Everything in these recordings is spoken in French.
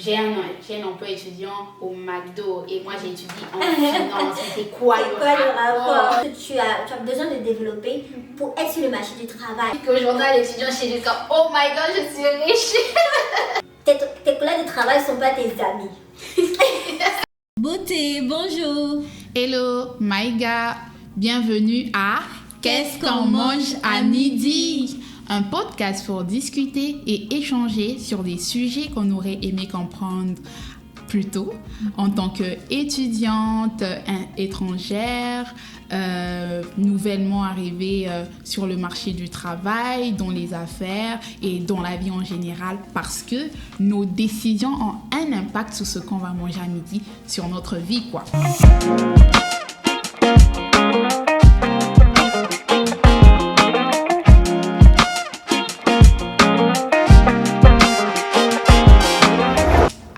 j'ai un emploi étudiant au McDo et moi j'étudie en finance. C'est quoi le rapport? Tu as besoin de développer pour être sur le marché du travail. Qu'au journal étudiant chez lui, comme oh my god, je suis riche. Tes collègues de travail ne sont pas tes amis. Beauté, bonjour. Hello, Maïga. Bienvenue à Qu'est-ce qu'on mange à midi? Un podcast pour discuter et échanger sur des sujets qu'on aurait aimé comprendre plus tôt en tant qu'étudiante étrangère, nouvellement arrivée sur le marché du travail, dans les affaires et dans la vie en général, parce que nos décisions ont un impact sur ce qu'on va manger à midi, sur notre vie, quoi.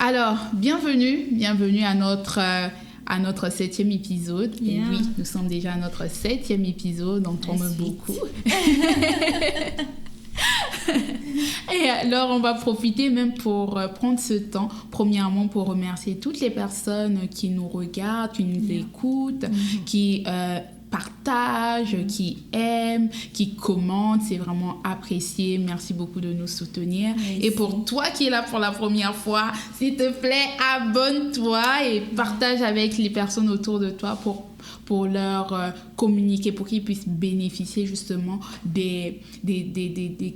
Alors, bienvenue à notre 7e épisode. Yeah. Et oui, nous sommes déjà à notre 7e épisode, on tourne beaucoup. Et alors, on va profiter même pour prendre ce temps, premièrement, pour remercier toutes les personnes qui nous regardent, qui nous écoutent, qui partagent, qui aiment, qui commentent. C'est vraiment apprécié. Merci beaucoup de nous soutenir. Merci. Et pour toi qui es là pour la première fois, s'il te plaît, abonne-toi et partage avec les personnes autour de toi pour leur communiquer, pour qu'ils puissent bénéficier justement des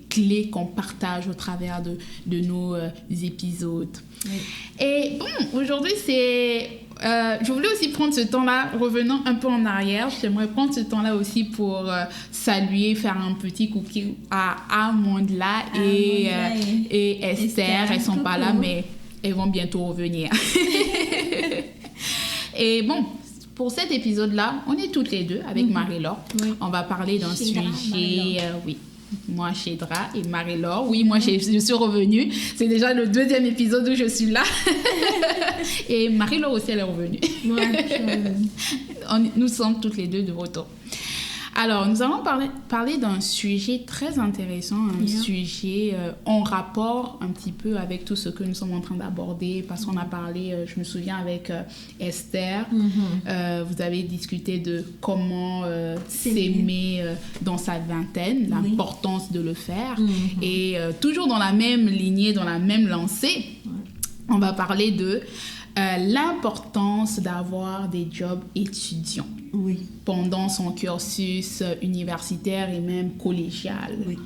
clés qu'on partage au travers de nos épisodes. Oui. Et bon, aujourd'hui, je voulais aussi prendre ce temps-là, revenant un peu en arrière, j'aimerais prendre ce temps-là aussi pour saluer, faire un petit coucou à Amanda et Esther. Elles sont pas là, mais elles vont bientôt revenir. Et bon, pour cet épisode-là, on est toutes les deux avec Marie-Laure. Oui. On va parler d'un Chédra, sujet... oui. Moi, Chédra et Marie-Laure. Oui, moi, je suis revenue. C'est déjà le 2e épisode où je suis là. Et Marie-Laure aussi, elle est revenue. Ouais, Nous sommes toutes les deux de retour. Alors, nous allons parler d'un sujet très intéressant, sujet en rapport un petit peu avec tout ce que nous sommes en train d'aborder, parce qu'on a parlé, je me souviens, avec Esther, vous avez discuté de comment s'aimer dans sa vingtaine, l'importance de le faire, et toujours dans la même lignée, dans la même lancée, on va parler de l'importance d'avoir des jobs étudiants. Oui. Pendant son cursus universitaire et même collégial. Oui.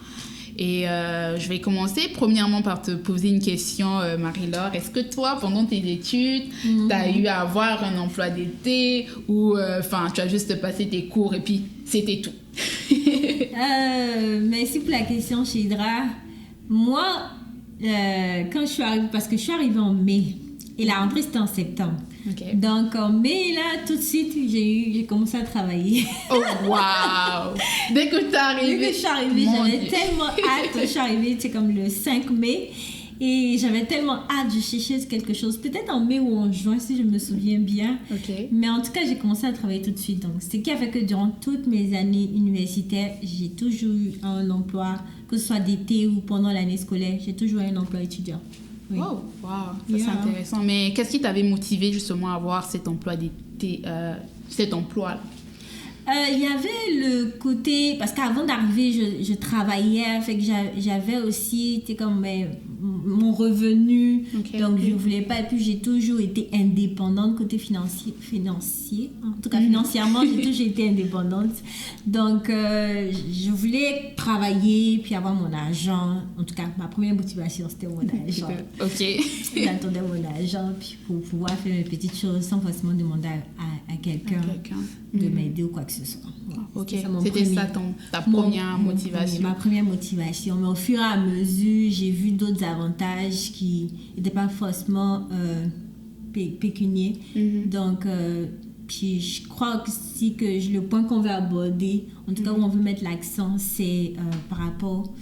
Et je vais commencer premièrement par te poser une question, Marie-Laure. Est-ce que toi, pendant tes études, tu as eu à avoir un emploi d'été ou tu as juste passé tes cours et puis c'était tout? Merci pour la question, Chédra. Moi, quand je suis arrivée, parce que je suis arrivée en mai, et la rentrée c'était en septembre. Okay. Donc en mai, là, tout de suite, j'ai commencé à travailler. Oh, waouh! Dès que tu es arrivée. Dès que je suis arrivée, j'avais tellement hâte. Je suis arrivée, c'est comme le 5 mai. Et j'avais tellement hâte, je cherchais quelque chose. Peut-être en mai ou en juin, si je me souviens bien. Okay. Mais en tout cas, j'ai commencé à travailler tout de suite. Donc, ce qui a fait que durant toutes mes années universitaires, j'ai toujours eu un emploi, que ce soit d'été ou pendant l'année scolaire, j'ai toujours eu un emploi étudiant. Oui. Oh, wow, ça c'est intéressant. Mais qu'est-ce qui t'avait motivé justement à avoir cet emploi d'été, cet emploi-là? Il y avait le côté, parce qu'avant d'arriver, je travaillais, fait que j'avais aussi, comme mon revenu, donc je voulais pas, et puis j'ai toujours été indépendante côté financier, en tout cas financièrement, j'ai toujours été indépendante, donc je voulais travailler, puis avoir mon argent, en tout cas ma première motivation c'était mon argent. J'attendais mon argent, puis pour pouvoir faire mes petites choses sans forcément demander à quelqu'un de m'aider ou quoi que ce soit. Voilà. Ok, c'était ça ta première motivation. Ma première motivation. Mais au fur et à mesure, j'ai vu d'autres avantages qui n'étaient pas forcément pécuniaires. Donc, puis je crois aussi que le point qu'on va aborder, en tout cas où on veut mettre l'accent, c'est par rapport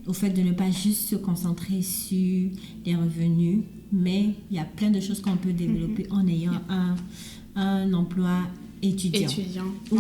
au fait de ne pas juste se concentrer sur les revenus, mais il y a plein de choses qu'on peut développer en ayant un emploi étudiant. Ou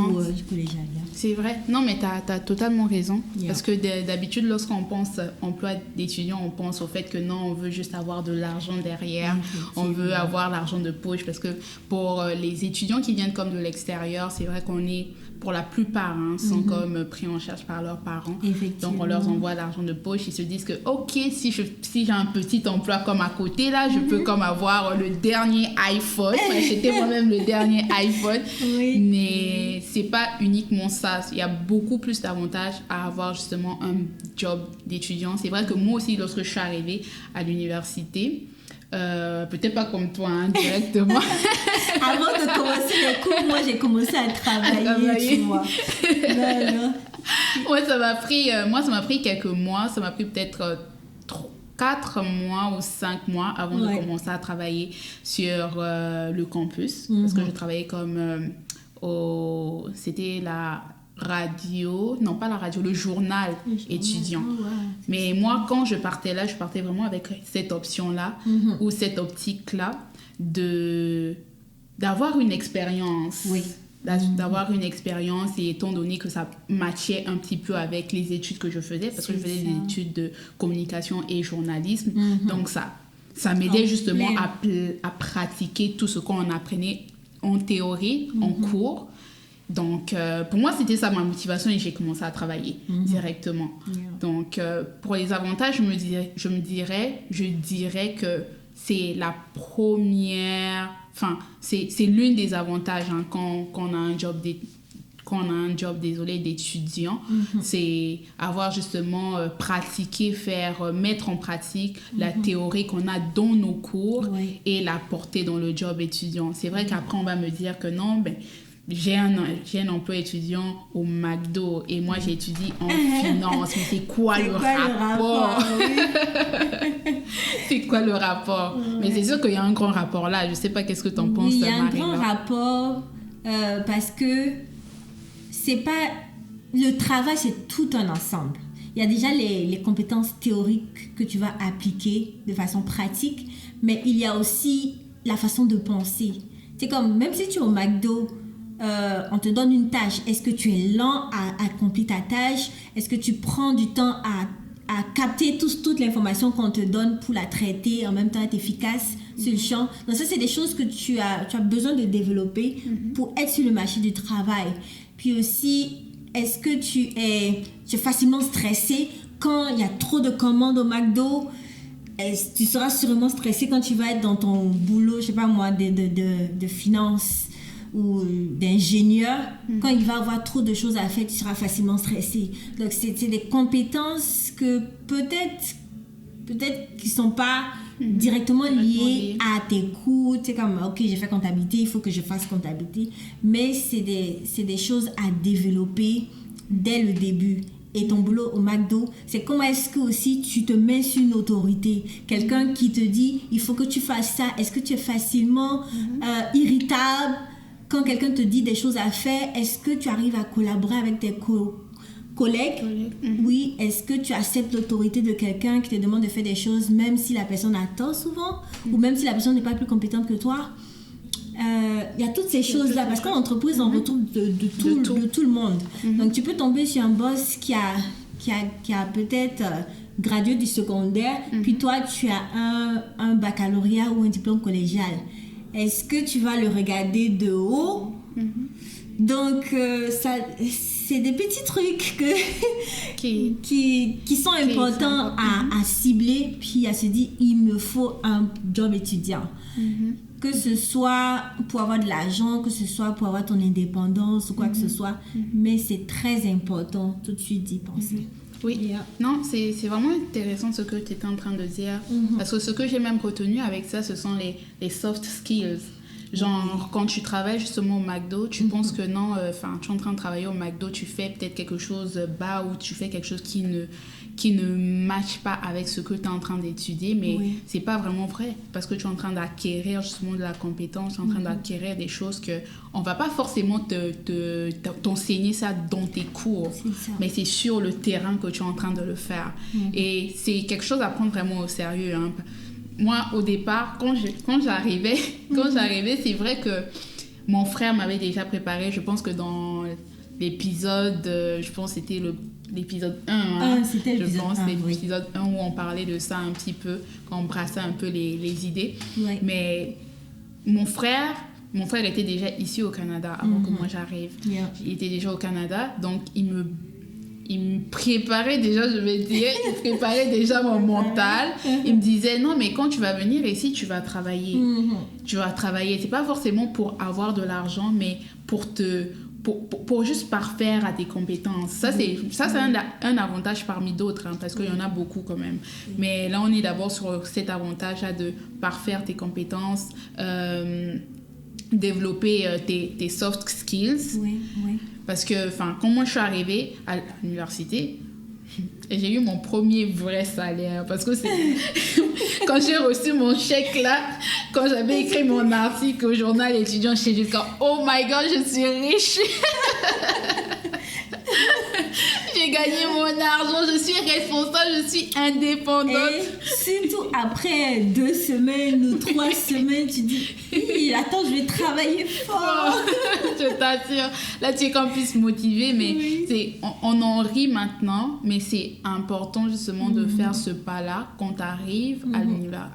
collégial. C'est vrai. Non, mais tu as totalement raison. Yeah. Parce que d'habitude, lorsqu'on pense emploi d'étudiant, on pense au fait que non, on veut juste avoir de l'argent derrière. On veut avoir l'argent de poche. Parce que pour les étudiants qui viennent comme de l'extérieur, c'est vrai qu'on est, pour la plupart, sont comme pris en charge par leurs parents. Donc, on leur envoie l'argent de poche. Ils se disent que, OK, si j'ai un petit emploi comme à côté, là, je peux comme avoir le dernier iPhone. J'étais moi-même le dernier iPhone. Oui. Mais c'est pas uniquement ça. Il y a beaucoup plus d'avantages à avoir justement un job d'étudiant. C'est vrai que moi aussi, lorsque je suis arrivée à l'université, peut-être pas comme toi, directement. Avant de commencer les cours, moi j'ai commencé à travailler, tu vois. Non. Ouais, ça m'a pris quelques mois. Ça m'a pris peut-être 4 mois ou 5 mois avant de commencer à travailler sur le campus. Parce que je travaillais comme... c'était la radio, non pas la radio, le journal étudiant. Mais moi, quand je partais là, je partais vraiment avec cette option-là ou cette optique-là d'avoir une expérience. D'avoir une expérience, et étant donné que ça matchait un petit peu avec les études que je faisais, parce que je faisais des études de communication et journalisme, donc ça m'aidait justement à pratiquer tout ce qu'on apprenait en théorie, en cours. Donc, pour moi, c'était ça ma motivation, et j'ai commencé à travailler directement. Donc, pour les avantages, je dirais que c'est la première... Enfin, c'est l'une des avantages quand on a un job d'étudiant, c'est avoir justement pratiqué, mettre en pratique la théorie qu'on a dans nos cours et la porter dans le job étudiant. C'est vrai qu'après, on va me dire que non, j'ai un emploi étudiant au McDo et moi j'étudie en finance. Mais c'est quoi le rapport? C'est quoi le rapport? Mais c'est sûr qu'il y a un grand rapport là. Je sais pas qu'est-ce que tu en penses, Marina. Il y a un grand rapport parce que c'est pas... Le travail, c'est tout un ensemble. Il y a déjà les compétences théoriques que tu vas appliquer de façon pratique, mais il y a aussi la façon de penser. C'est comme, même si tu es au McDo, on te donne une tâche. Est-ce que tu es lent à accomplir ta tâche? Est-ce que tu prends du temps à capter toute l'information qu'on te donne pour la traiter, en même temps être efficace sur le champ? Donc ça, c'est des choses que tu as besoin de développer pour être sur le marché du travail. Puis aussi, est-ce que tu es facilement stressé quand il y a trop de commandes au McDo? Tu seras sûrement stressé quand tu vas être dans ton boulot, je sais pas moi, de finance ou d'ingénieur. Quand il va y avoir trop de choses à faire, tu seras facilement stressé. Donc, c'est des compétences que peut-être qui ne sont pas directement liées à tes cours. Tu sais, comme, OK, j'ai fait comptabilité, il faut que je fasse comptabilité. Mais c'est des choses à développer dès le début. Et ton boulot au McDo, c'est comment est-ce que aussi tu te mets sur une autorité. Quelqu'un qui te dit, il faut que tu fasses ça. Est-ce que tu es facilement irritable quand quelqu'un te dit des choses à faire? Est-ce que tu arrives à collaborer avec tes collègues? Oui. Est-ce que tu acceptes l'autorité de quelqu'un qui te demande de faire des choses, même si la personne a tort souvent, ou même si la personne n'est pas plus compétente que toi? Il y a toutes ces choses-là, parce qu'en entreprise, on retrouve de tout le monde. Donc, tu peux tomber sur un boss qui a peut-être gradué du secondaire, puis toi, tu as un baccalauréat ou un diplôme collégial. Est-ce que tu vas le regarder de haut? Donc, ça, c'est des petits trucs qui sont importants à cibler, puis à se dire, il me faut un job étudiant. Que ce soit pour avoir de l'argent, que ce soit pour avoir ton indépendance ou quoi que ce soit. Mais c'est très important tout de suite d'y penser. Oui, non, c'est vraiment intéressant ce que tu étais en train de dire. Parce que ce que j'ai même retenu avec ça, ce sont les soft skills. Genre, quand tu travailles justement au McDo, tu penses que non, tu es en train de travailler au McDo, tu fais peut-être quelque chose bas ou tu fais quelque chose qui ne matche pas avec ce que tu es en train d'étudier, mais c'est pas vraiment vrai, parce que tu es en train d'acquérir justement de la compétence, tu es en train d'acquérir des choses que on va pas forcément t'enseigner ça dans tes cours, mais c'est sur le terrain que tu es en train de le faire. Et c'est quelque chose à prendre vraiment au sérieux, hein. Moi, au départ, quand j'arrivais, c'est vrai que mon frère m'avait déjà préparé, je pense que dans l'épisode, je pense que c'était l'épisode 1. Hein, c'était l'épisode 1. Je pense l'épisode 1 où on parlait de ça un petit peu, quand on brassait un peu les idées. Ouais. Mais mon frère était déjà ici au Canada avant que moi j'arrive. Yeah. Il était déjà au Canada, donc il me préparait déjà, je vais dire, il préparait déjà mon mental. Il me disait, non, mais quand tu vas venir ici, tu vas travailler. Tu vas travailler. C'est pas forcément pour avoir de l'argent, mais pour juste parfaire à tes compétences. Ça, c'est un avantage parmi d'autres, hein, parce qu'il y en a beaucoup quand même. Mais là, on est d'abord sur cet avantage-là de parfaire tes compétences, développer tes soft skills. Oui. Parce que, quand moi je suis arrivée à l'université, j'ai eu mon premier vrai salaire. Parce que c'est quand j'ai reçu mon chèque là, quand j'avais écrit mon article au journal étudiant, j'étais juste comme, oh my god, je suis riche. J'ai gagné mon argent, je suis responsable, je suis indépendante. Et surtout après 2 semaines ou 3 semaines, tu dis, attends, je vais travailler fort. Je t'assure. Là, tu es comme plus motivée, mais on en rit maintenant, mais c'est important justement de faire ce pas-là quand tu arrives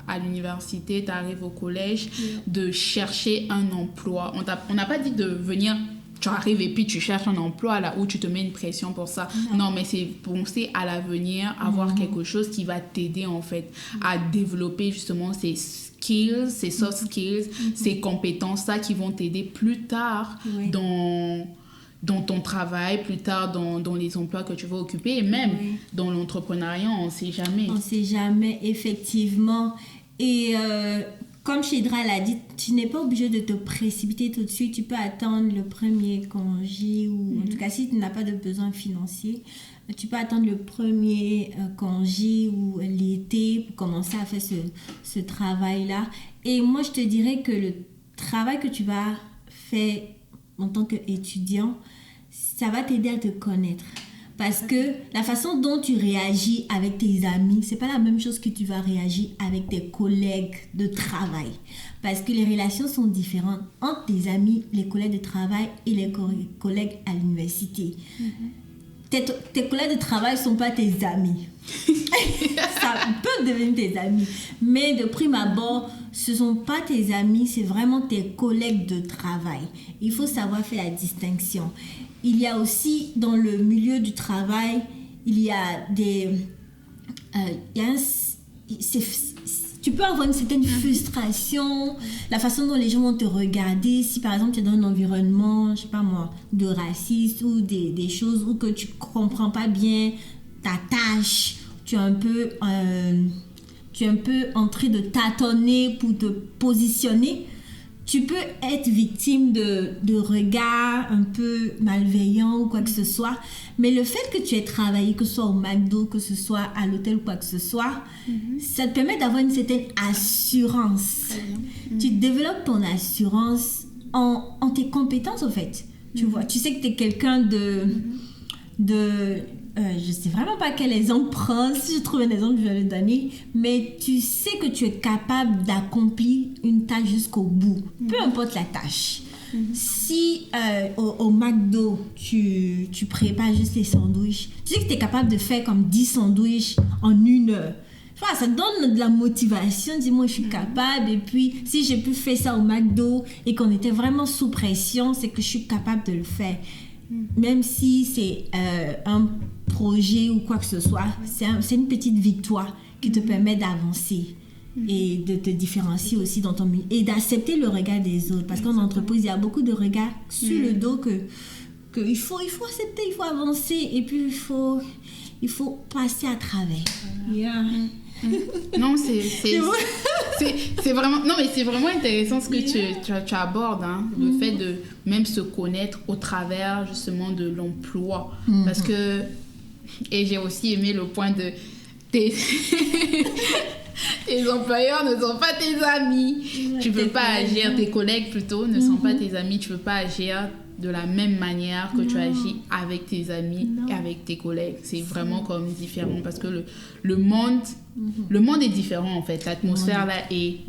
à l'université, tu arrives au collège, de chercher un emploi. On n'a pas dit de venir... Tu arrives et puis tu cherches un emploi là où tu te mets une pression pour ça. Non, mais c'est penser à l'avenir, avoir quelque chose qui va t'aider en fait à développer justement ces skills, ces soft skills, ces compétences-là qui vont t'aider plus tard dans ton travail, plus tard dans les emplois que tu vas occuper et même dans l'entrepreneuriat, on ne sait jamais. On ne sait jamais, effectivement. Et... comme Chidra l'a dit, tu n'es pas obligé de te précipiter tout de suite. Tu peux attendre le premier congé ou en tout cas, si tu n'as pas de besoin financier, tu peux attendre le premier congé ou l'été pour commencer à faire ce travail-là. Et moi, je te dirais que le travail que tu vas faire en tant qu'étudiant, ça va t'aider à te connaître. Parce que la façon dont tu réagis avec tes amis, c'est pas la même chose que tu vas réagir avec tes collègues de travail. Parce que les relations sont différentes entre tes amis, les collègues de travail et les collègues à l'université. Tes collègues de travail ne sont pas tes amis. Ça peut devenir tes amis. Mais de prime abord, ce ne sont pas tes amis, c'est vraiment tes collègues de travail. Il faut savoir faire la distinction. Il y a aussi, dans le milieu du travail, il y a des... tu peux avoir une certaine frustration, la façon dont les gens vont te regarder. Si par exemple tu es dans un environnement, je sais pas moi, de racisme ou des choses où que tu comprends pas bien ta tâche, tu es un peu en train de tâtonner pour te positionner. Tu peux être victime de regards un peu malveillants ou quoi que ce soit. Mais le fait que tu aies travaillé, que ce soit au McDo, que ce soit à l'hôtel ou quoi que ce soit, ça te permet d'avoir une certaine assurance. Tu développes ton assurance en tes compétences, en fait. Tu vois, tu sais que tu es quelqu'un je sais vraiment pas quel exemple prendre. Si je trouve un exemple, je vais le donner. Mais tu sais que tu es capable d'accomplir une tâche jusqu'au bout. Peu importe la tâche. Si au McDo, tu prépares juste les sandwichs, tu sais que tu es capable de faire comme 10 sandwichs en 1 heure. Enfin, ça donne de la motivation. Dis-moi, je suis capable. Et puis, si j'ai pu faire ça au McDo et qu'on était vraiment sous pression, c'est que je suis capable de le faire. Même si c'est un projet ou quoi que ce soit, c'est une petite victoire qui te permet d'avancer et de te différencier aussi dans ton milieu et d'accepter le regard des autres. Parce qu'en entreprise, il y a beaucoup de regards sur le dos que il faut accepter, il faut avancer et puis il faut passer à travers. Non, c'est vraiment, non, mais c'est vraiment intéressant ce que tu abordes, hein, le fait de même se connaître au travers justement de l'emploi. Parce que, et j'ai aussi aimé le point de tes employeurs ne sont pas tes amis. Tu peux pas agir, tes collègues plutôt ne sont pas tes amis. Tu peux pas agir de la même manière que tu agis avec tes amis et avec tes collègues. C'est vraiment comme différent parce que le monde est différent en fait. L'atmosphère là est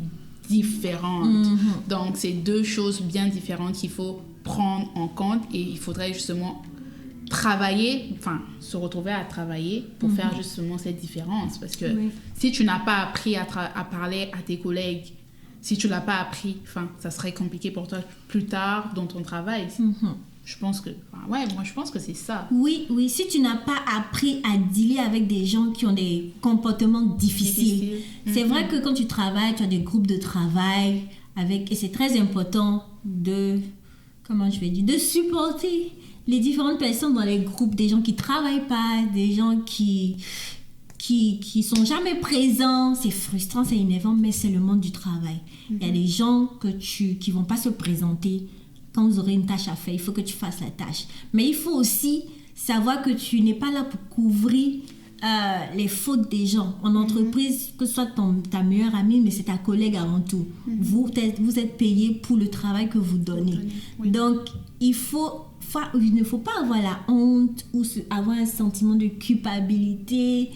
différentes. Donc, c'est deux choses bien différentes qu'il faut prendre en compte et il faudrait justement se retrouver à travailler pour faire justement cette différence. Parce que si tu n'as pas appris à parler à tes collègues, si tu ne l'as pas appris, ça serait compliqué pour toi plus tard dans ton travail. Je pense que, moi je pense que c'est ça. Oui, si tu n'as pas appris à dealer avec des gens qui ont des comportements difficiles. C'est vrai que quand tu travailles, tu as des groupes de travail et c'est très important de supporter les différentes personnes dans les groupes, des gens qui travaillent pas, des gens qui sont jamais présents. C'est frustrant, c'est énervant, mais c'est le monde du travail. Il y a des gens qui vont pas se présenter quand vous aurez une tâche à faire. Il faut que tu fasses la tâche. Mais il faut aussi savoir que tu n'es pas là pour couvrir les fautes des gens. En entreprise, que ce soit ta meilleure amie, mais c'est ta collègue avant tout. Vous êtes payé pour le travail que vous donnez. Donc, il ne faut pas avoir la honte ou avoir un sentiment de culpabilité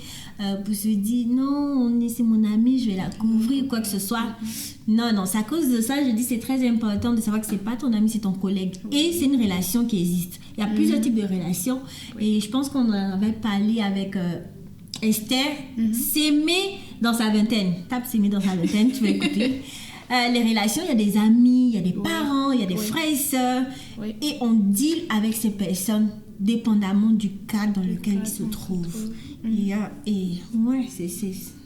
pour se dire non, c'est mon amie, je vais la couvrir, quoi que ce soit. Non, c'est à cause de ça, je dis c'est très important de savoir que c'est pas ton ami, c'est ton collègue. Et c'est une relation qui existe. Il y a plusieurs types de relations. Et je pense qu'on en avait parlé avec Esther. S'aimer dans sa vingtaine. Tape s'aimer dans sa vingtaine, tu vas écouter. Les relations, il y a des amis, il y a des parents, il y a des frères et sœurs. Et on deal avec ces personnes dépendamment du cadre dans lequel ils se trouvent.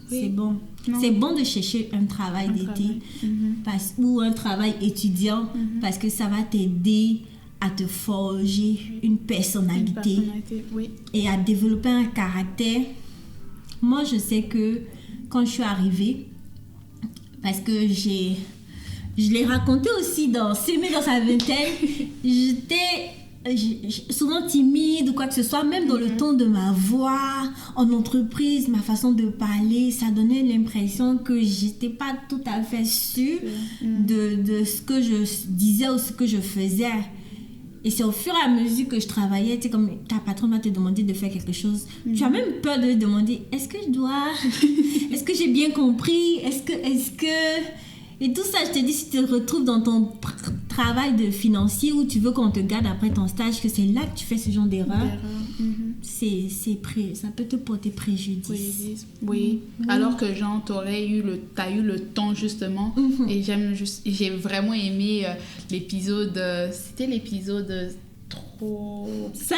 C'est bon. C'est bon de chercher un travail d'été ou un travail étudiant parce que ça va t'aider à te forger une personnalité. Et à développer un caractère. Moi, je sais que quand je suis arrivée, parce que je l'ai raconté aussi dans S'aimer dans sa vingtaine, j'étais souvent timide ou quoi que ce soit, même dans le ton de ma voix, en entreprise, ma façon de parler, ça donnait l'impression que j'étais pas tout à fait sûre de ce que je disais ou ce que je faisais. Et c'est au fur et à mesure que je travaillais, tu sais, comme ta patronne va te demander de faire quelque chose, tu as même peur de lui demander, est-ce que je dois, est-ce que j'ai bien compris, est-ce que, et tout ça, je te dis, si tu te retrouves dans ton travail de financier où tu veux qu'on te garde après ton stage, que c'est là que tu fais ce genre d'erreur, ça peut te porter préjudice. Oui. Alors que genre, t'as eu le temps justement, et j'ai vraiment aimé l'épisode, c'était l'épisode 5.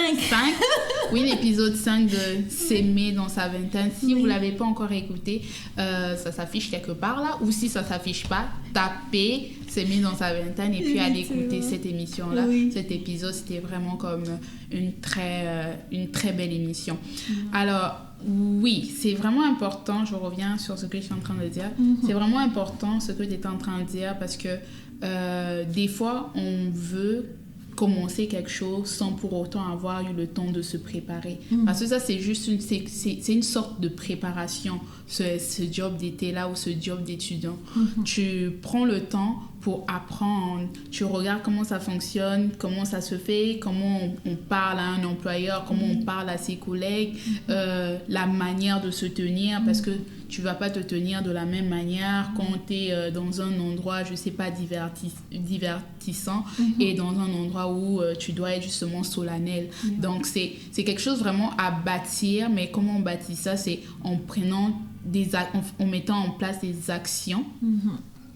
Oui, l'épisode 5 de S'aimer dans sa vingtaine. Si vous ne l'avez pas encore écouté, ça s'affiche quelque part là. Ou si ça ne s'affiche pas, tapez S'aimer dans sa vingtaine et puis allez écouter cette émission-là. Cet épisode, c'était vraiment comme une très belle émission. Alors, oui, c'est vraiment important. Je reviens sur ce que je suis en train de dire. C'est vraiment important ce que tu étais en train de dire parce que des fois, on veut commencer quelque chose sans pour autant avoir eu le temps de se préparer. Parce que ça, c'est juste c'est une sorte de préparation, ce job d'été-là ou ce job d'étudiant. Tu prends le temps pour apprendre, tu regardes comment ça fonctionne, comment ça se fait, comment on parle à un employeur, comment on parle à ses collègues, la manière de se tenir, parce que tu vas pas te tenir de la même manière quand tu es dans un endroit, je sais pas, divertissant et dans un endroit où tu dois être justement solennel. Donc, c'est quelque chose vraiment à bâtir, mais comment on bâtit ça? C'est en mettant en place des actions,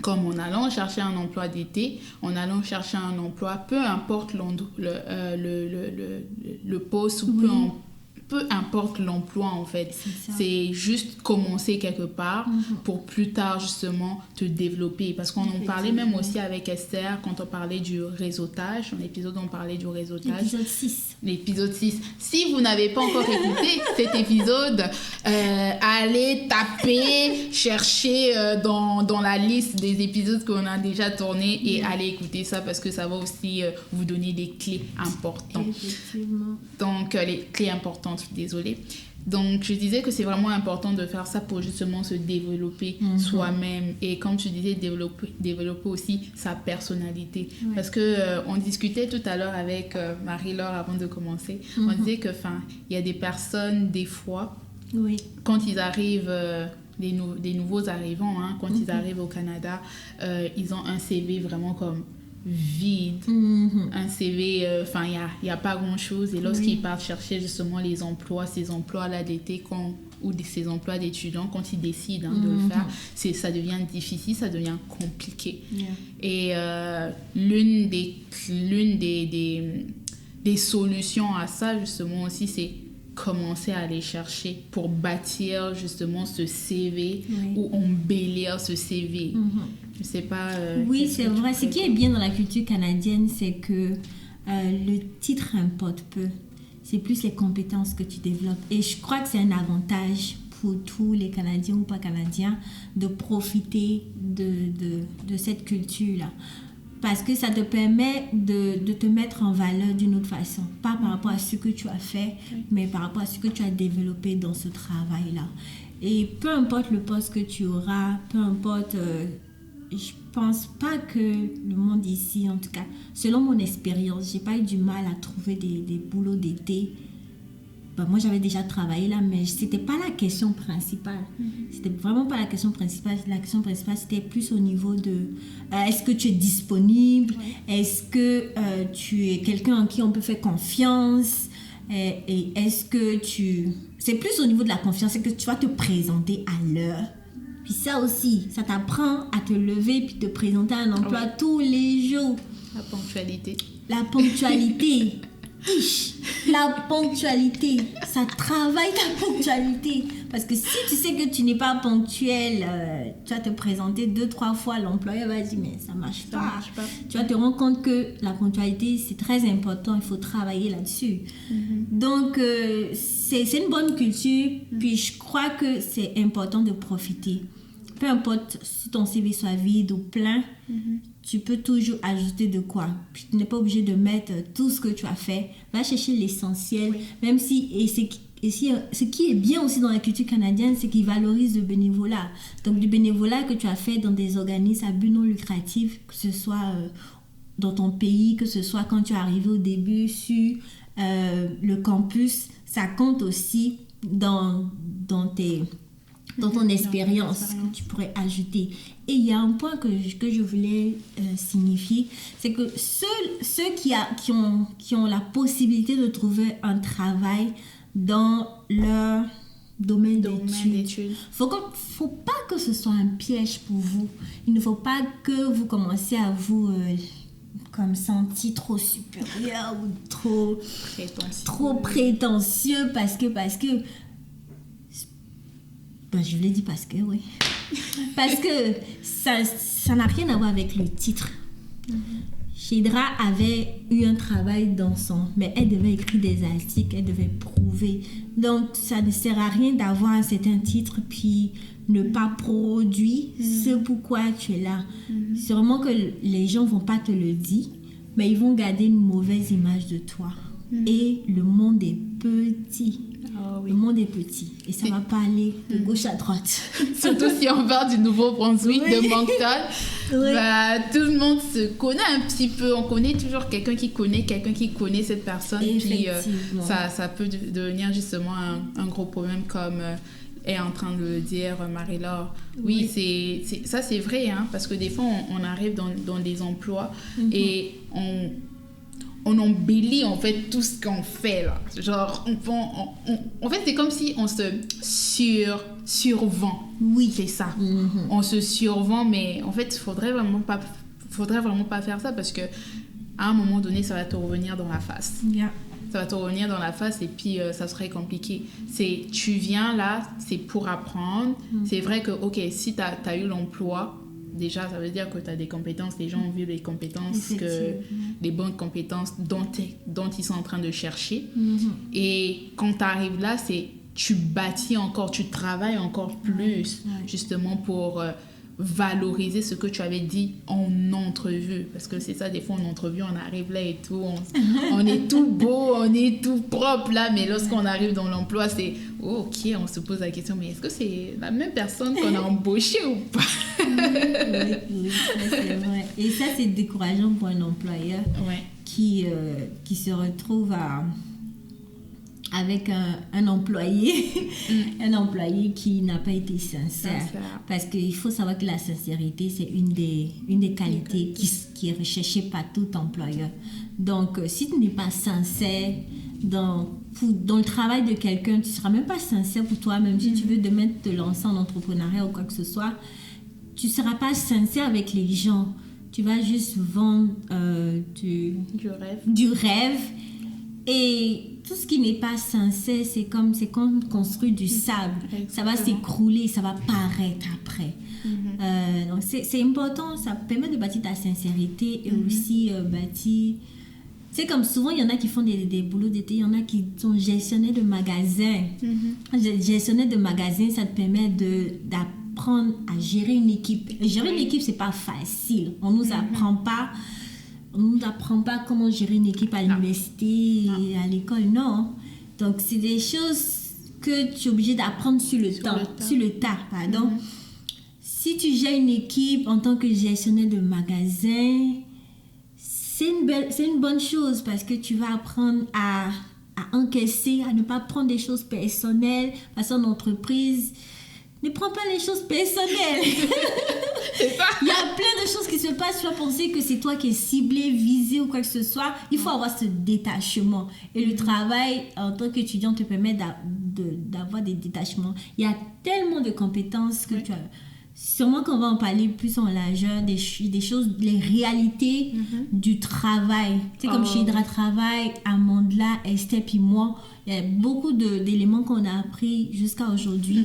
comme en allant chercher un emploi d'été, en allant chercher un emploi, peu importe le poste ou peu importe l'emploi en fait. C'est juste commencer quelque part pour plus tard justement te développer. Parce qu'on en parlait même aussi avec Esther quand on parlait du réseautage. Dans l'épisode on parlait du réseautage. L'épisode 6. Si vous n'avez pas encore écouté cet épisode, allez taper, chercher dans la liste des épisodes qu'on a déjà tournés et allez écouter ça parce que ça va aussi vous donner des clés importantes. Effectivement. Donc, les clés importantes. Désolée. Donc, je disais que c'est vraiment important de faire ça pour justement se développer soi-même. Et comme tu disais, développer aussi sa personnalité. Parce que on discutait tout à l'heure avec Marie-Laure avant de commencer. On disait que, il y a des personnes, des fois, quand ils arrivent des nouveaux arrivants, hein, quand ils arrivent au Canada, ils ont un CV vraiment comme vide, un CV, enfin, il y a pas grand-chose. Et lorsqu'ils partent chercher justement les emplois, ces emplois-là d'été, ou ces emplois d'étudiants, quand ils décident de le faire, ça devient difficile, ça devient compliqué. Et l'une des solutions à ça, justement, aussi, c'est commencer à aller chercher pour bâtir justement ce CV ou embellir ce CV. Je sais pas. Oui, c'est vrai. Ce qui est bien dans la culture canadienne, c'est que le titre importe peu. C'est plus les compétences que tu développes. Et je crois que c'est un avantage pour tous les Canadiens ou pas Canadiens de profiter de cette culture-là. Parce que ça te permet de te mettre en valeur d'une autre façon. Pas par rapport à ce que tu as fait, mais par rapport à ce que tu as développé dans ce travail-là. Et peu importe le poste que tu auras, peu importe... je pense pas que le monde ici, en tout cas, selon mon expérience, j'ai pas eu du mal à trouver des boulots d'été. Moi, j'avais déjà travaillé là, mais c'était pas la question principale. C'était vraiment pas la question principale. La question principale, c'était plus au niveau de est-ce que tu es disponible? Est-ce que tu es quelqu'un en qui on peut faire confiance? Et est-ce que tu... C'est plus au niveau de la confiance, c'est que tu vas te présenter à l'heure. Puis ça aussi, ça t'apprend à te lever puis te présenter à un emploi tous les jours. La ponctualité. La ponctualité. La ponctualité. Ça travaille ta ponctualité. Parce que si tu sais que tu n'es pas ponctuel, tu vas te présenter 2-3 fois, l'employeur va dire mais ça marche pas. Tu vas te rendre compte que la ponctualité, c'est très important. Il faut travailler là-dessus. Donc, c'est une bonne culture. Puis je crois que c'est important de profiter. Peu importe si ton CV soit vide ou plein, tu peux toujours ajouter de quoi. Puis tu n'es pas obligé de mettre tout ce que tu as fait. Va chercher l'essentiel. Même si, ce qui est bien aussi dans la culture canadienne, c'est qu'ils valorisent le bénévolat. Donc du bénévolat que tu as fait dans des organismes à but non lucratif, que ce soit dans ton pays, que ce soit quand tu es arrivé au début sur le campus, ça compte aussi dans ton expérience que tu pourrais ajouter. Et il y a un point que je voulais signifier, c'est que ceux qui ont la possibilité de trouver un travail dans leur domaine d'études. Faut pas que ce soit un piège pour vous. Il ne faut pas que vous commenciez à vous comme sentir trop supérieur ou trop prétentieux parce que je l'ai dit parce que oui. Parce que ça n'a rien à voir avec le titre. Shedra avait eu un travail mais elle devait écrire des articles, elle devait prouver. Donc, ça ne sert à rien d'avoir un certain titre puis ne pas produire ce pourquoi tu es là. Sûrement que les gens ne vont pas te le dire, mais ils vont garder une mauvaise image de toi. Et le monde est petit. Le monde est petit et ça ne va pas aller de gauche à droite. Surtout si on parle du Nouveau-Brunswick, de Moncton. Tout le monde se connaît un petit peu. On connaît toujours quelqu'un qui connaît cette personne. Puis ça peut devenir justement un gros problème comme est en train de le dire Marie-Laure. Oui, ça c'est vrai, hein, parce que des fois on arrive dans des emplois et on embellit en fait tout ce qu'on fait là. Genre, en fait, c'est comme si on se survend. Oui. C'est ça. On se survend, mais en fait, faudrait vraiment pas faire ça parce que à un moment donné, ça va te revenir dans la face. Ça va te revenir dans la face et puis ça serait compliqué. Tu viens là, c'est pour apprendre. C'est vrai que, ok, si tu as eu l'emploi, déjà, ça veut dire que tu as des compétences, les gens ont vu les compétences, les bonnes compétences dont ils sont en train de chercher. Et quand tu arrives là, tu bâtis encore, tu travailles encore plus, justement pour valoriser ce que tu avais dit en entrevue. Parce que c'est ça, des fois en entrevue, on arrive là et tout, on est tout beau, on est tout propre là, mais lorsqu'on arrive dans l'emploi, c'est ok, on se pose la question, mais est-ce que c'est la même personne qu'on a embauchée ou pas? Oui, ça c'est vrai. Et ça, c'est décourageant pour un employeur qui se retrouve à avec un employé, un employé qui n'a pas été sincère. Parce qu'il faut savoir que la sincérité, c'est une des qualités qui est recherchée par tout employeur. Donc, si tu n'es pas sincère dans le travail de quelqu'un, tu ne seras même pas sincère pour toi-même. Si tu veux demain te lancer en entrepreneuriat ou quoi que ce soit, tu ne seras pas sincère avec les gens. Tu vas juste vendre du rêve. Et tout ce qui n'est pas sincère, c'est comme construire du sable. Exactement. Ça va s'écrouler, ça va paraître après. Donc c'est important, ça permet de bâtir ta sincérité et aussi bâtir... C'est comme souvent, il y en a qui font des boulots d'été, il y en a qui sont gestionnaires de magasins. Gestionnaire de magasins, ça te permet d'apprendre à gérer une équipe. Gérer une équipe, c'est pas facile. On nous apprend pas comment gérer une équipe à l'université et à l'école, non. Donc, c'est des choses que tu es obligé d'apprendre sur le tas. Si tu gères une équipe en tant que gestionnaire de magasin, c'est une bonne chose parce que tu vas apprendre à encaisser, à ne pas prendre des choses personnelles. Parce qu'en entreprise, ne prends pas les choses personnelles. C'est ça. Il y a plein de choses qui se passent. Tu vas penser que c'est toi qui es ciblé, visé ou quoi que ce soit. Il faut avoir ce détachement. Et le travail en tant qu'étudiant te permet d'avoir des détachements. Il y a tellement de compétences que tu as. Sûrement qu'on va en parler plus en largeur des choses, les réalités du travail. C'est comme chez Hydra Travail, Amandla, Esther puis moi. Il y a beaucoup d'éléments qu'on a appris jusqu'à aujourd'hui.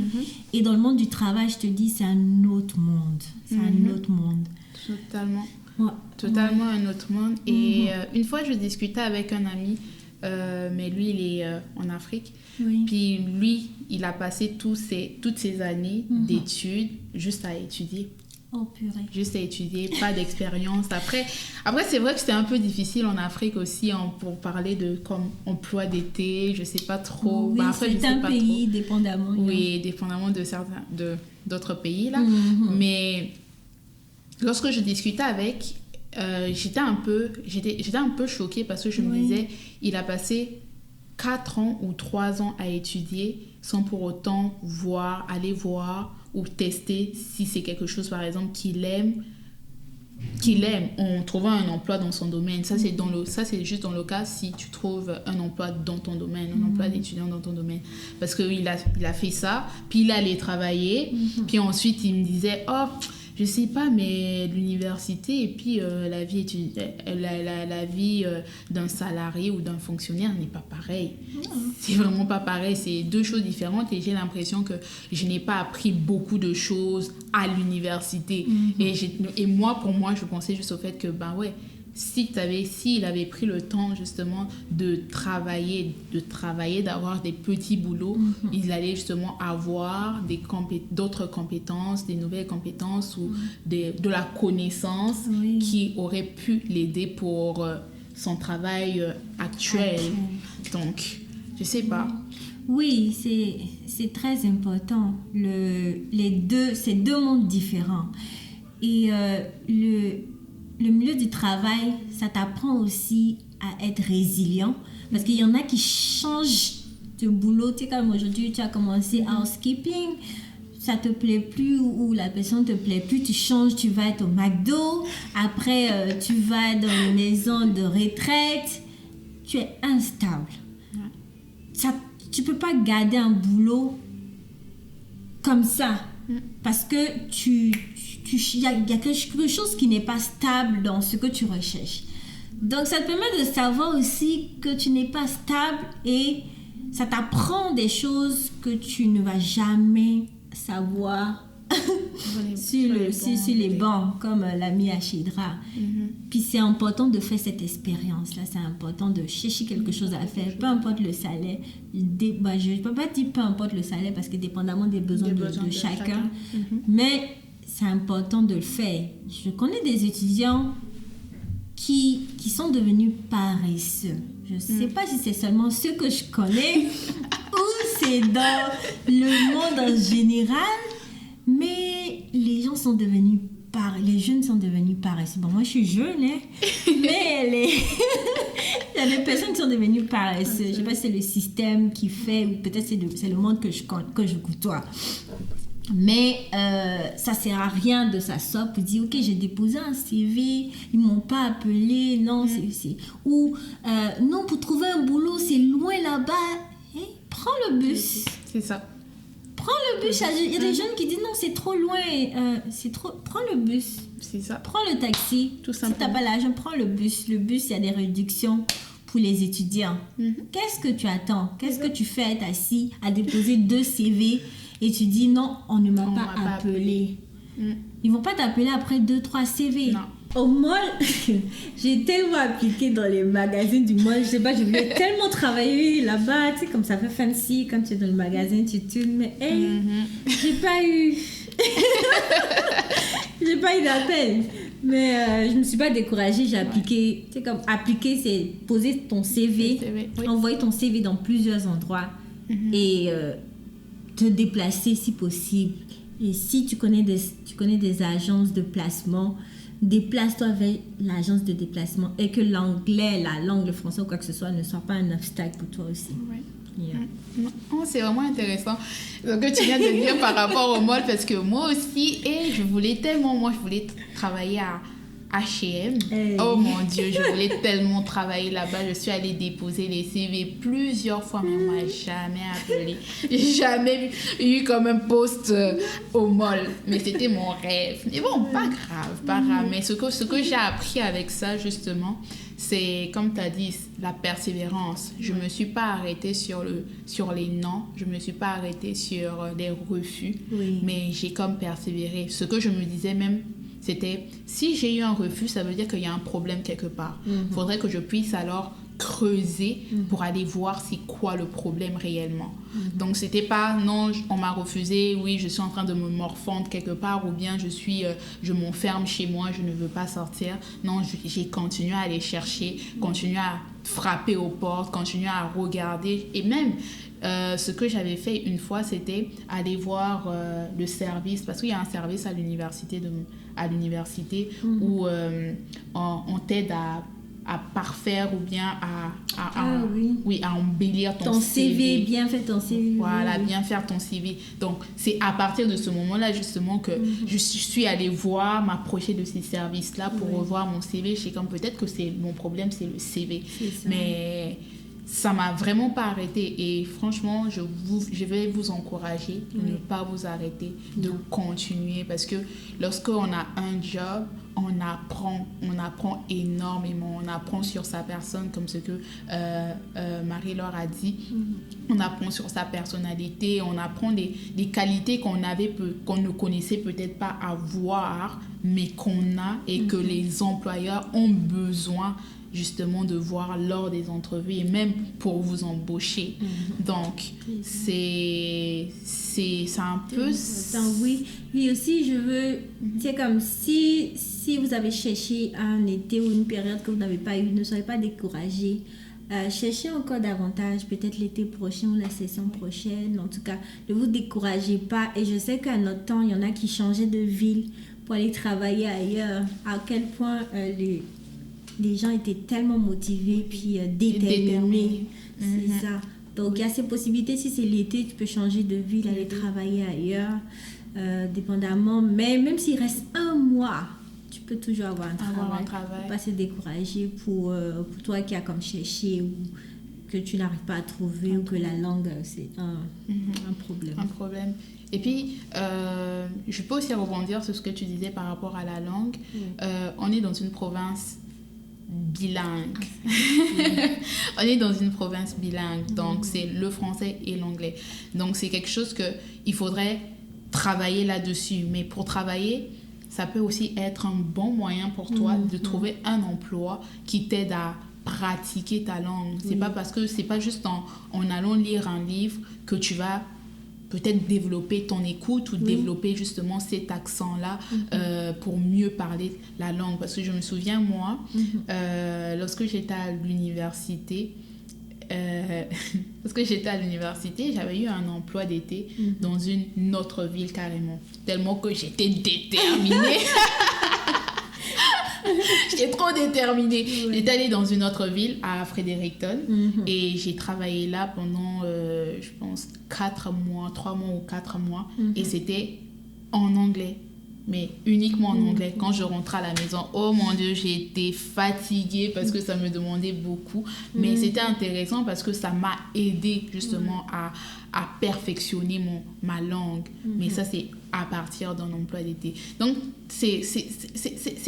Et dans le monde du travail, je te dis, c'est un autre monde. C'est un autre monde. Totalement. Ouais. Totalement un autre monde. Et une fois, je discutais avec un ami, mais lui, il est en Afrique. Oui. Puis lui, il a passé toutes ces années d'études juste à étudier. Oh purée. Juste à étudier, pas d'expérience. Après, c'est vrai que c'était un peu difficile en Afrique aussi pour parler de comme emploi d'été, je sais pas trop. Oui, c'est un pays dépendamment. Oui, dépendamment de d'autres pays là. Mais lorsque je discutais avec, j'étais un peu choquée parce que je me disais, il a passé 4 ans ou 3 ans à étudier sans pour autant aller voir ou tester si c'est quelque chose, par exemple, qu'il aime en trouvant un emploi dans son domaine. Ça, c'est juste dans le cas si tu trouves un emploi dans ton domaine, un emploi d'étudiant dans ton domaine. Parce qu'il a fait ça, puis il allait travailler, puis ensuite, il me disait « Oh, je sais pas, mais l'université et puis la vie d'un salarié ou d'un fonctionnaire n'est pas pareil. C'est vraiment pas pareil. C'est 2 choses différentes et j'ai l'impression que je n'ai pas appris beaucoup de choses à l'université. Et moi, pour moi, je pensais juste au fait que, s'il avait pris le temps justement de travailler, d'avoir des petits boulots, il allait justement avoir d'autres compétences, des nouvelles compétences ou de la connaissance qui aurait pu l'aider pour son travail actuel. Donc, je sais pas. Oui, c'est très important. C'est 2 mondes différents. Et le milieu du travail, ça t'apprend aussi à être résilient. Parce qu'il y en a qui changent de boulot. Tu sais, comme aujourd'hui, tu as commencé housekeeping, ça te plaît plus ou la personne te plaît plus, tu changes, tu vas être au McDo. Après, tu vas dans une maison de retraite. Tu es instable. Tu peux pas garder un boulot comme ça. Parce que il y a quelque chose qui n'est pas stable dans ce que tu recherches. Donc, ça te permet de savoir aussi que tu n'es pas stable et ça t'apprend des choses que tu ne vas jamais savoir sur les bancs, comme l'ami Achidra. Puis, c'est important de faire cette expérience-là. C'est important de chercher quelque chose à faire, peu importe le salaire. Je ne peux pas dire peu importe le salaire parce que dépendamment des besoins de chacun. Mais c'est important de le faire. Je connais des étudiants qui sont devenus paresseux. Je ne sais pas si c'est seulement ceux que je connais ou c'est dans le monde en général, mais les gens sont devenus les jeunes sont devenus paresseux. Bon, moi, je suis jeune, hein, mais il y a des personnes qui sont devenues paresseuses. Je sais pas si c'est le système qui fait, ou peut-être c'est le monde que je côtoie. Mais ça sert à rien de s'asseoir pour dire ok, j'ai déposé un CV, ils m'ont pas appelé, non, ou non, pour trouver un boulot c'est loin là-bas. Prends le bus. C'est ça. Prends le bus. Il y a des jeunes qui disent non, c'est trop loin, prends le bus. C'est ça. Prends le taxi. Tout simplement. Si t'as pas l'argent, prends le bus. Le bus, il y a des réductions pour les étudiants. Qu'est-ce que tu attends? Qu'est-ce que tu fais à être assis à déposer 2 CV et tu dis non, on ne m'a pas appelé. Ils vont pas t'appeler après 2-3 CV. Non. Au mall, j'ai tellement appliqué dans les magazines du mall. Je sais pas, je voulais tellement travailler là-bas. Tu sais, comme ça fait fancy quand tu es dans le magasin, tu tournes. Mais j'ai pas eu... j'ai pas eu d'appel. Mais je me suis pas découragée. J'ai appliqué. Tu sais, comme appliquer, c'est poser ton CV, envoyer ton CV dans plusieurs endroits et te déplacer si possible. Et si tu connais des agences de placement, déplace-toi vers l'agence de déplacement et que l'anglais, la langue, le français ou quoi que ce soit ne soit pas un obstacle pour toi aussi. Oui. Oh, c'est vraiment intéressant ce que tu viens de dire par rapport au mall, parce que moi aussi, je voulais travailler à H&M. Oh mon Dieu, je voulais tellement travailler là-bas. Je suis allée déposer les CV plusieurs fois, mais on m'a jamais appelé. J'ai jamais eu comme un poste au mall. Mais c'était mon rêve. Mais bon, pas grave. Mais ce que j'ai appris avec ça, justement, c'est, comme tu as dit, la persévérance. Je ne me suis pas arrêtée sur les non. Je ne me suis pas arrêtée sur les refus. Mais j'ai comme persévéré. Ce que je me disais même, c'était, si j'ai eu un refus, ça veut dire qu'il y a un problème quelque part. Il faudrait que je puisse alors creuser pour aller voir c'est quoi le problème réellement. Donc, c'était pas, non, on m'a refusé, oui, je suis en train de me morfondre quelque part, ou bien je m'enferme chez moi, je ne veux pas sortir. Non, j'ai continué à aller chercher, continué à frapper aux portes, continué à regarder. Et même, ce que j'avais fait une fois, c'était aller voir le service, parce qu'il y a un service à l'université où on t'aide à parfaire ou bien à embellir ton CV. Bien faire ton CV. Voilà, bien faire ton CV. Donc, c'est à partir de ce moment-là, justement, que je suis allée m'approcher de ces services-là pour revoir mon CV. Je sais comme peut-être que mon problème, c'est le CV. Mais ça m'a vraiment pas arrêté. Et franchement, je vais vous encourager de ne pas vous arrêter, de continuer. Parce que lorsqu'on a un job, on apprend énormément. On apprend sur sa personne, comme ce que Marie-Laure a dit. On apprend sur sa personnalité. On apprend des qualités qu'on ne connaissait peut-être pas avoir, mais qu'on a et que les employeurs ont besoin justement de voir lors des entrevues et même pour vous embaucher. Donc, c'est un peu... Oui, aussi, je veux... C'est comme si vous avez cherché un été ou une période que vous n'avez pas eu, ne soyez pas découragés. Cherchez encore davantage, peut-être l'été prochain ou la session prochaine. En tout cas, ne vous découragez pas. Et je sais qu'à notre temps, il y en a qui changeaient de ville pour aller travailler ailleurs. À quel point les gens étaient tellement motivés puis déterminés. C'est ça. Donc, il y a ces possibilités. Si c'est l'été, tu peux changer de ville, aller travailler ailleurs, dépendamment. Mais même s'il reste 1 mois, tu peux toujours avoir un travail. Faut pas se décourager pour toi qui as comme cherché ou que tu n'arrives pas à trouver ou que la langue, c'est un problème. Un problème. Et puis, je peux aussi rebondir sur ce que tu disais par rapport à la langue. On est dans une province bilingue. On est dans une province bilingue, donc c'est le français et l'anglais. Donc c'est quelque chose qu'il faudrait travailler là-dessus. Mais pour travailler, ça peut aussi être un bon moyen pour toi de trouver un emploi qui t'aide à pratiquer ta langue. C'est pas parce que c'est pas juste en allant lire un livre que tu vas peut-être développer ton écoute ou développer justement cet accent-là pour mieux parler la langue. Parce que je me souviens, moi, lorsque j'étais à l'université, parce que j'étais à l'université, j'avais eu un emploi d'été dans une autre ville carrément. Tellement que j'étais déterminée. J'étais trop déterminée. Oui. J'étais allée dans une autre ville, à Fredericton, et j'ai travaillé là pendant, je pense, 3 mois ou 4 mois, et c'était en anglais, mais uniquement en anglais. Quand je rentrais à la maison, oh mon Dieu, j'ai été fatiguée parce que ça me demandait beaucoup, mais c'était intéressant parce que ça m'a aidée justement à perfectionner ma langue. Mais ça, c'est à partir d'un emploi d'été. Donc, c'est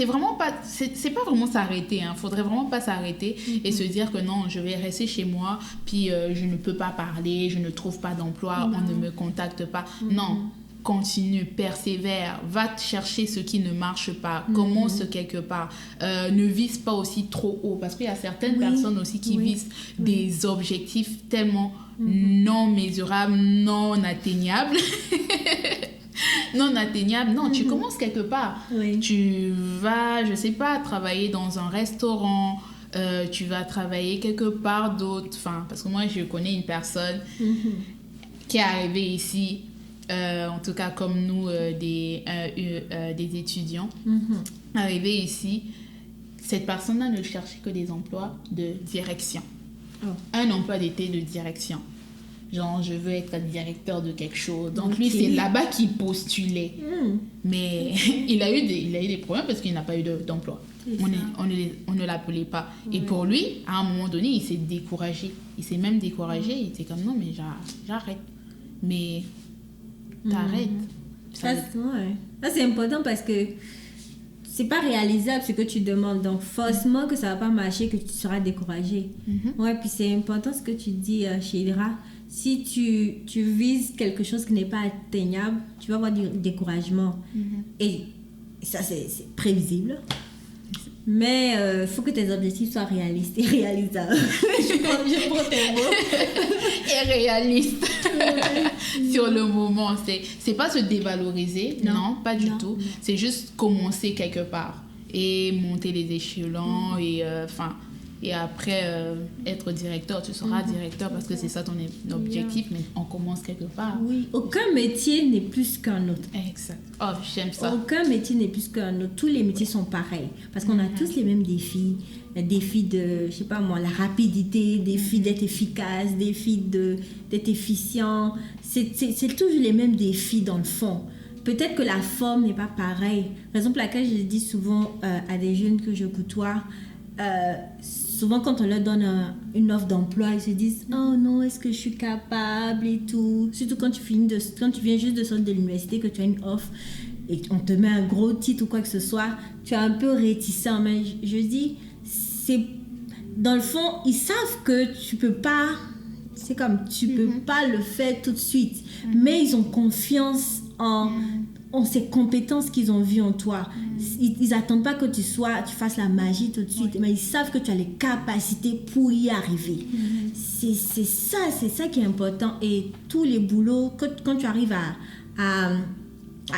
vraiment pas... C'est pas vraiment s'arrêter. Hein. Faudrait vraiment pas s'arrêter et se dire que non, je vais rester chez moi, puis je ne peux pas parler, je ne trouve pas d'emploi, on ne me contacte pas. Non. Continue, persévère, va chercher ce qui ne marche pas, commence quelque part, ne vise pas aussi trop haut, parce qu'il y a certaines personnes aussi qui visent des objectifs tellement non mesurables, non atteignables. Non, tu commences quelque part. Tu vas, je sais pas, travailler dans un restaurant, tu vas travailler quelque part d'autre, enfin, parce que moi je connais une personne qui est arrivée ici, en tout cas comme nous, des étudiants, arrivés ici. Cette personne-là ne cherchait que des emplois de direction. Un emploi d'été de direction. Genre, je veux être directeur de quelque chose. Donc, lui, c'est là-bas qu'il postulait. Mais il a eu des problèmes parce qu'il n'a pas eu d'emploi. On ne l'appelait pas. Et pour lui, à un moment donné, il s'est découragé. Il s'est même découragé. Il était comme, non, mais j'arrête. Mais t'arrêtes. Ça, c'est important parce que c'est pas réalisable ce que tu demandes. Donc, forcément que ça va pas marcher, que tu seras découragé. Ouais, puis c'est important ce que tu dis, Sheila. Si tu vises quelque chose qui n'est pas atteignable, tu vas avoir du découragement. Et ça, c'est prévisible. Mais il faut que tes objectifs soient réalistes et réalisables. je prends tes mots. Et réaliste. Sur le moment. C'est pas se dévaloriser. Non, pas du tout. C'est juste commencer quelque part. Et monter les échelons. Et après, être directeur, tu seras directeur parce que c'est ça ton objectif, mais on commence quelque part. Oui, aucun métier n'est plus qu'un autre. Exact. Oh, j'aime ça. Aucun métier n'est plus qu'un autre. Tous les métiers sont pareils parce qu'on a tous les mêmes défis. Défis de, je sais pas moi, la rapidité, défis d'être efficace, défis d'être efficient. C'est toujours les mêmes défis dans le fond. Peut-être que la forme n'est pas pareille. Raison pour laquelle je dis souvent à des jeunes que je côtoie, souvent quand on leur donne une offre d'emploi, ils se disent oh non, est-ce que je suis capable et tout. Surtout quand tu viens juste de sortir de l'université, que tu as une offre et on te met un gros titre ou quoi que ce soit, tu es un peu réticent. Mais je dis, c'est dans le fond, ils savent que tu peux pas, c'est comme tu peux pas le faire tout de suite, mais ils ont confiance en ces compétences qu'ils ont vues en toi. Ils n'attendent pas que tu fasses la magie tout de suite, mais ils savent que tu as les capacités pour y arriver. C'est ça qui est important. Et tous les boulots, quand tu arrives à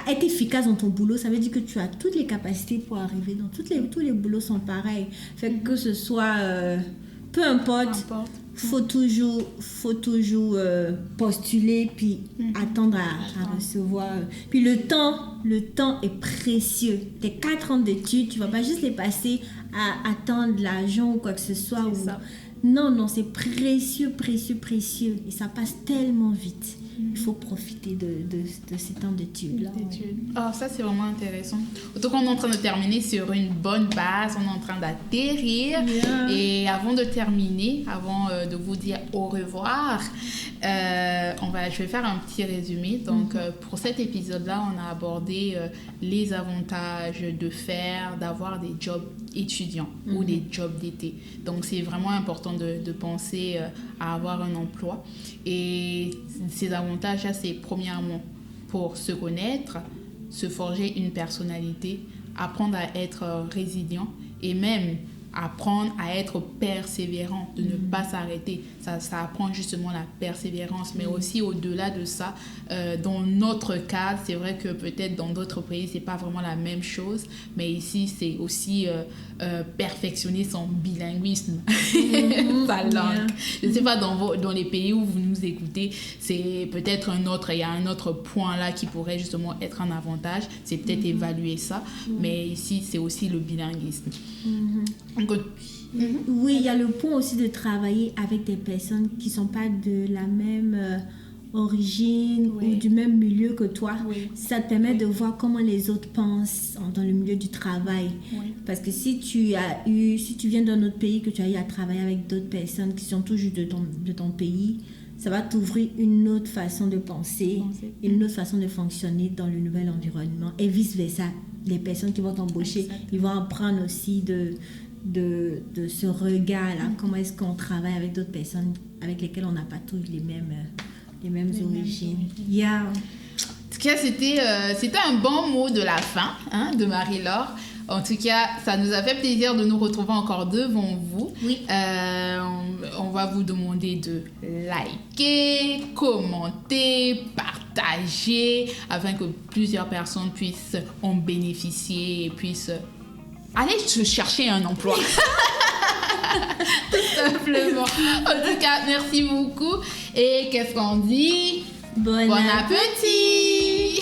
être efficace dans ton boulot, ça veut dire que tu as toutes les capacités pour arriver. Donc tous les boulots sont pareils. Fait que ce soit peu importe. Faut toujours postuler puis attendre à recevoir. Puis le temps est précieux. Tes 4 ans d'études, tu vas pas juste les passer à attendre l'argent ou quoi que ce soit. Non, c'est précieux. Et ça passe tellement vite. Il faut profiter de ces temps d'études. Oh, ça, c'est vraiment intéressant. Autant qu'on est en train de terminer sur une bonne base, on est en train d'atterrir. Et avant de terminer, avant de vous dire au revoir, je vais faire un petit résumé. Donc, pour cet épisode-là, on a abordé les avantages d'avoir des jobs étudiants ou des jobs d'été. Donc, c'est vraiment important de penser à avoir un emploi. Et ces avantages, c'est premièrement pour se connaître, se forger une personnalité, apprendre à être résilient et même apprendre à être persévérant, de ne pas s'arrêter. Ça apprend justement la persévérance, mais aussi au-delà de ça, dans notre cadre, c'est vrai que peut-être dans d'autres pays, c'est pas vraiment la même chose, mais ici, c'est aussi perfectionner son bilinguisme, sa langue. Je ne sais pas, dans les pays où vous nous écoutez, c'est peut-être il y a un autre point là qui pourrait justement être un avantage, c'est peut-être évaluer ça, mais ici, c'est aussi le bilinguisme. Donc, oui, il y a le point aussi de travailler avec des personnes qui ne sont pas de la même origine ou du même milieu que toi. Ça te permet de voir comment les autres pensent dans le milieu du travail. Parce que si tu viens d'un autre pays, que tu as eu à travailler avec d'autres personnes qui sont toujours de ton pays, ça va t'ouvrir une autre façon de penser, une autre façon de fonctionner dans le nouvel environnement et vice-versa. Les personnes qui vont t'embaucher, ils vont apprendre aussi de ce regard-là, comment est-ce qu'on travaille avec d'autres personnes avec lesquelles on n'a pas tous les mêmes origines. En tout cas, c'était un bon mot de la fin de Marie-Laure. En tout cas, ça nous a fait plaisir de nous retrouver encore devant vous. On va vous demander de liker, commenter, partager, afin que plusieurs personnes puissent en bénéficier et puissent aller se chercher un emploi. Tout simplement. En tout cas, merci beaucoup. Et qu'est-ce qu'on dit? Bon appétit!